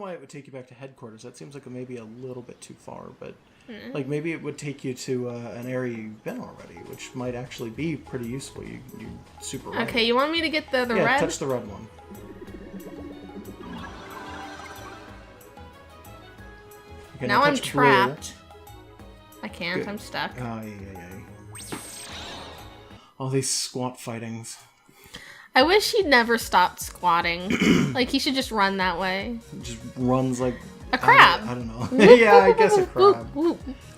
why it would take you back to headquarters. That seems like maybe a little bit too far, but like maybe it would take you to an area you've been already, which might actually be pretty useful. You super right. Okay, you want me to get the red? Yeah, touch the red one. Okay, now I'm trapped. Blue. I can't. Good. I'm stuck. All these squat fightings. I wish he'd never stopped squatting. Like, he should just run that way. He just runs like... A crab! I don't know. Yeah, I guess a crab.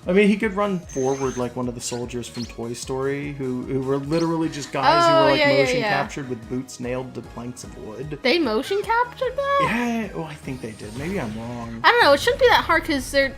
I mean, he could run forward like one of the soldiers from Toy Story, who were literally just guys who were like motion captured with boots nailed to planks of wood. They motion captured that? Yeah, well, I think they did. Maybe I'm wrong. I don't know. It shouldn't be that hard because they're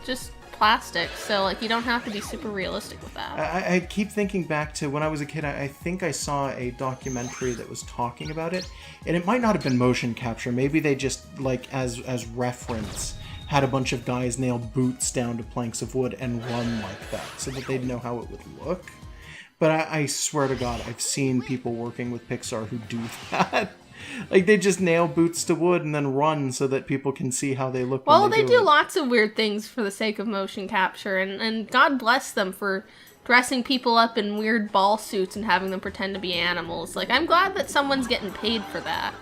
just plastic, so like you don't have to be super realistic with that. I keep thinking back to when I was a kid. I think I saw a documentary that was talking about it, and it might not have been motion capture. Maybe they just like as reference had a bunch of guys nail boots down to planks of wood and run like that, so that they'd know how it would look. But I swear to God, I've seen people working with Pixar who do that. Like, they just nail boots to wood and then run so that people can see how they look. Well, they do lots of weird things for the sake of motion capture, and God bless them for dressing people up in weird ball suits and having them pretend to be animals. Like, I'm glad that someone's getting paid for that.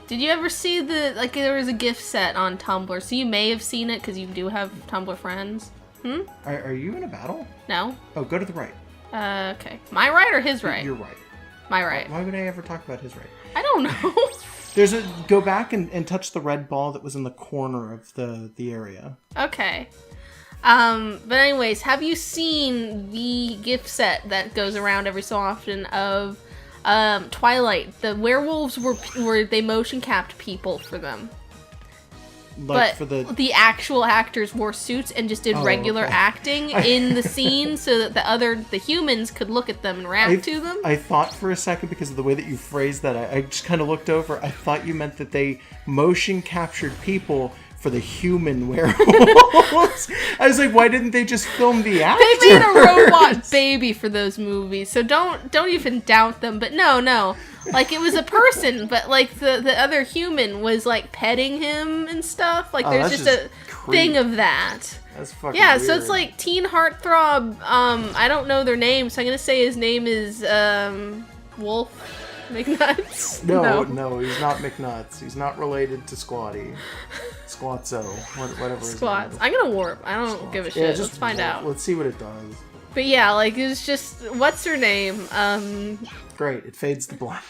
Did you ever see there was a gift set on Tumblr, so you may have seen it because you do have Tumblr friends. Are you in a battle? No. Oh, go to the right. Okay. My right or his right? You're right. My right. Why would I ever talk about his right? I don't know. Go back and touch the red ball that was in the corner of the area. Okay. But anyways, have you seen the gift set that goes around every so often of Twilight? The werewolves were they motion capped people for them. Like but the actual actors wore suits and just did regular acting in the scene so that the humans could look at them and react to them. I thought for a second, because of the way that you phrased that, I just kind of looked over. I thought you meant that they motion captured people for the human werewolves. I was like, why didn't they just film the actors? They made a robot baby for those movies, so don't even doubt them. But no. Like, it was a person, but, like, the other human was, like, petting him and stuff. Like, there's just a thing of that. That's fucking weird. So it's, like, teen heartthrob. I don't know their name, so I'm gonna say his name is, Wolf McNuts. No, he's not McNuts. He's not related to Squatty. Squatzo, whatever his name is. I'm gonna warp. I don't give a shit. Yeah, let's find out. Let's see what it does. But yeah, like, it's just, what's her name? Great, it fades to black.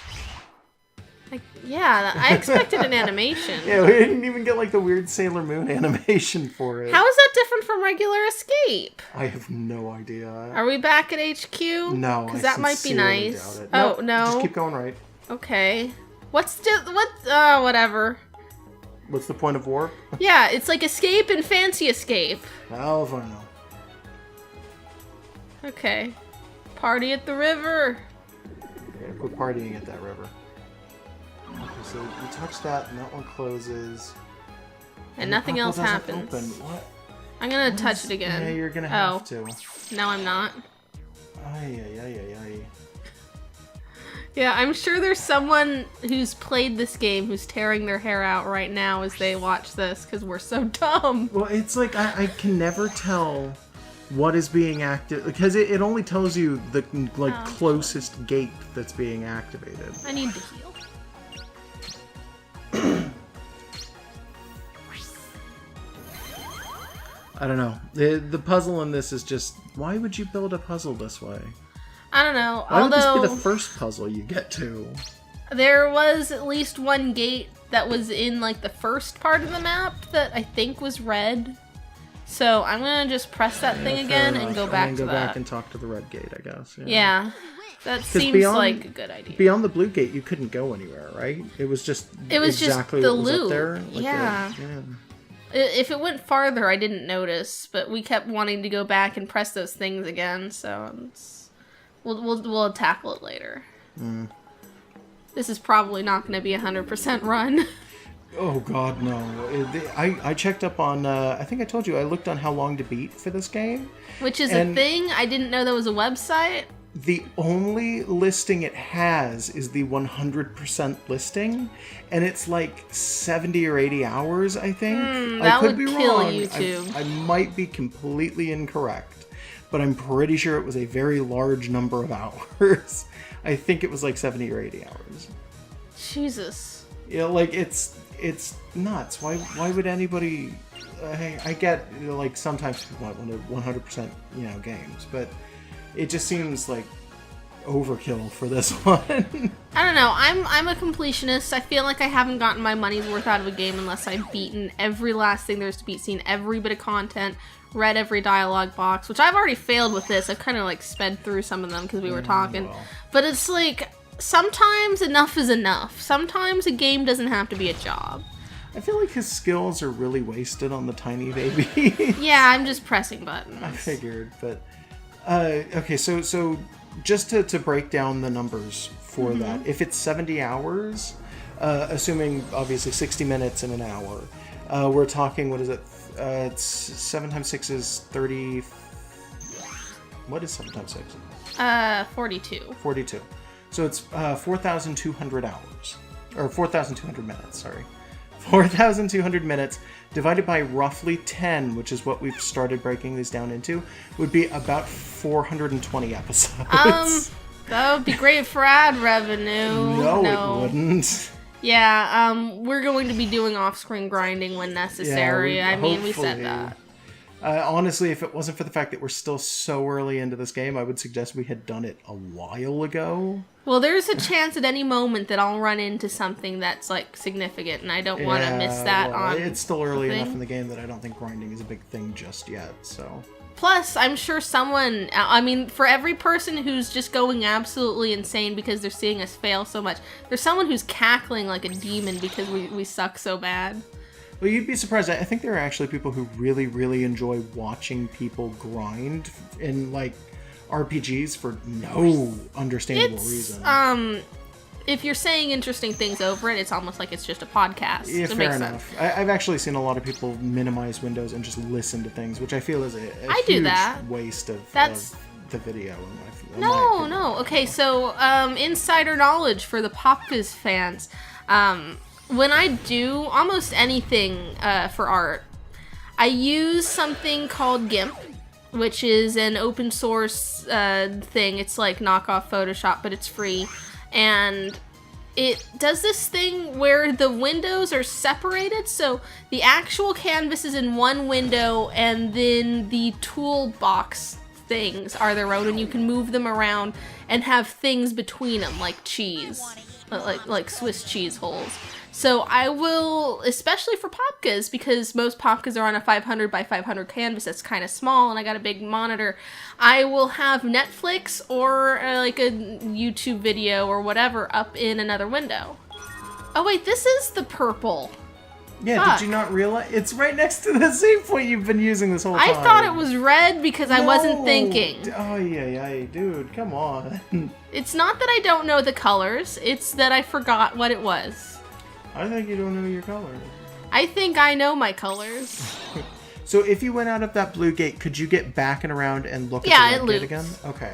Yeah, I expected an animation. Yeah, we didn't even get, like, the weird Sailor Moon animation for it. How is that different from regular Escape? I have no idea. Are we back at HQ? No, because that might be nice. Doubt it. Oh, nope, no. Just keep going right. Okay. Whatever. What's the point of warp? Yeah, it's like Escape and Fancy Escape. Hell if I know. Okay. Party at the river. Yeah, quit partying at that river. Okay, so you touch that, and that one closes. And nothing else happens. Open. What? I'm gonna touch it again. Yeah, you're gonna have to. No, I'm not. Ay. Yeah, I'm sure there's someone who's played this game who's tearing their hair out right now as they watch this, because we're so dumb. Well, it's like, I can never tell what is being active, because it only tells you the closest gate that's being activated. I need to heal. I don't know. The puzzle in this is just, why would you build a puzzle this way? I don't know. Why would this be the first puzzle you get to? There was at least one gate that was in, like, the first part of the map that I think was red. So I'm gonna just press that thing again and go back to that. Go back and talk to the red gate, I guess. Yeah. That seems like a good idea. Beyond the blue gate, you couldn't go anywhere, right? It was just exactly the what was loop. up there. Like yeah. If it went farther, I didn't notice, but we kept wanting to go back and press those things again, so we'll tackle it later. This is probably not going to be 100% run. Oh god, no. I checked up on, I think I told you, I looked on how long to beat for this game. Which is a thing? I didn't know there was a website. the only listing it has is the 100% listing, and it's like 70 or 80 hours, I think. That I could would be kill wrong. YouTube. I might be completely incorrect, but I'm pretty sure it was a very large number of hours. I think it was like 70 or 80 hours. Jesus. Yeah, like it's nuts. Why would anybody? I get, you know, like sometimes people want 100%, you know, games, but it just seems like overkill for this one. I don't know. I'm a completionist. I feel like I haven't gotten my money's worth out of a game unless I've beaten every last thing there's to beat, seen every bit of content, read every dialogue box, which I've already failed with this. I've kind of like sped through some of them because we were talking. Well. But it's like, sometimes enough is enough. Sometimes a game doesn't have to be a job. I feel like his skills are really wasted on the tiny baby. Yeah, I'm just pressing buttons. I figured, but okay, so just to break down the numbers for that, if it's 70 hours, assuming obviously 60 minutes in an hour, we're talking, what is it? It's 7 times 6 is 30. What is 7 times 6? 42. 42. So it's 4,200 hours, or 4,200 minutes. Sorry. 4,200 minutes divided by roughly 10, which is what we've started breaking these down into, would be about 420 episodes. That would be great for ad revenue. No, it wouldn't. Yeah, we're going to be doing off-screen grinding when necessary. Yeah, we said that. Honestly, if it wasn't for the fact that we're still so early into this game, I would suggest we had done it a while ago. Well, there's a chance at any moment that I'll run into something that's, like, significant, and I don't want to miss that on it's still early enough in the game that I don't think grinding is a big thing just yet, so... Plus, I'm sure someone... I mean, for every person who's just going absolutely insane because they're seeing us fail so much, there's someone who's cackling like a demon because we suck so bad. Well, you'd be surprised. I think there are actually people who really, really enjoy watching people grind in, like, RPGs for no understandable reason. If you're saying interesting things over it, it's almost like it's just a podcast. Yeah, so fair enough. I've actually seen a lot of people minimize windows and just listen to things, which I feel is a huge waste of the video. In my opinion. Okay, so insider knowledge for the Popkas fans. When I do almost anything for art, I use something called GIMP, which is an open source thing. It's like knockoff Photoshop, but it's free. And it does this thing where the windows are separated, so the actual canvas is in one window, and then the toolbox things are their own, and you can move them around and have things between them, like cheese, like Swiss cheese holes. So I will, especially for Popkas, because most Popkas are on a 500 by 500 canvas that's kind of small, and I got a big monitor, I will have Netflix or like a YouTube video or whatever up in another window. Oh wait, this is the purple. Yeah, Fuck. Did you not realize? It's right next to the save point you've been using this whole time. I thought it was red because I wasn't thinking. Oh, yeah, dude, come on. It's not that I don't know the colors, it's that I forgot what it was. I think you don't know your colors. I think I know my colors. So if you went out of that blue gate, could you get back and around and look at the red gate again? Okay.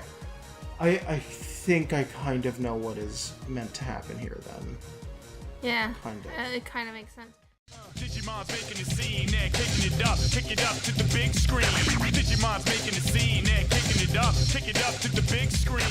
I think I kind of know what is meant to happen here then. Yeah. Kind of. It kind of makes sense. Digimon's making the scene, then kicking it up to the big screen. Digimon's making the scene, then kicking it up to the big screen.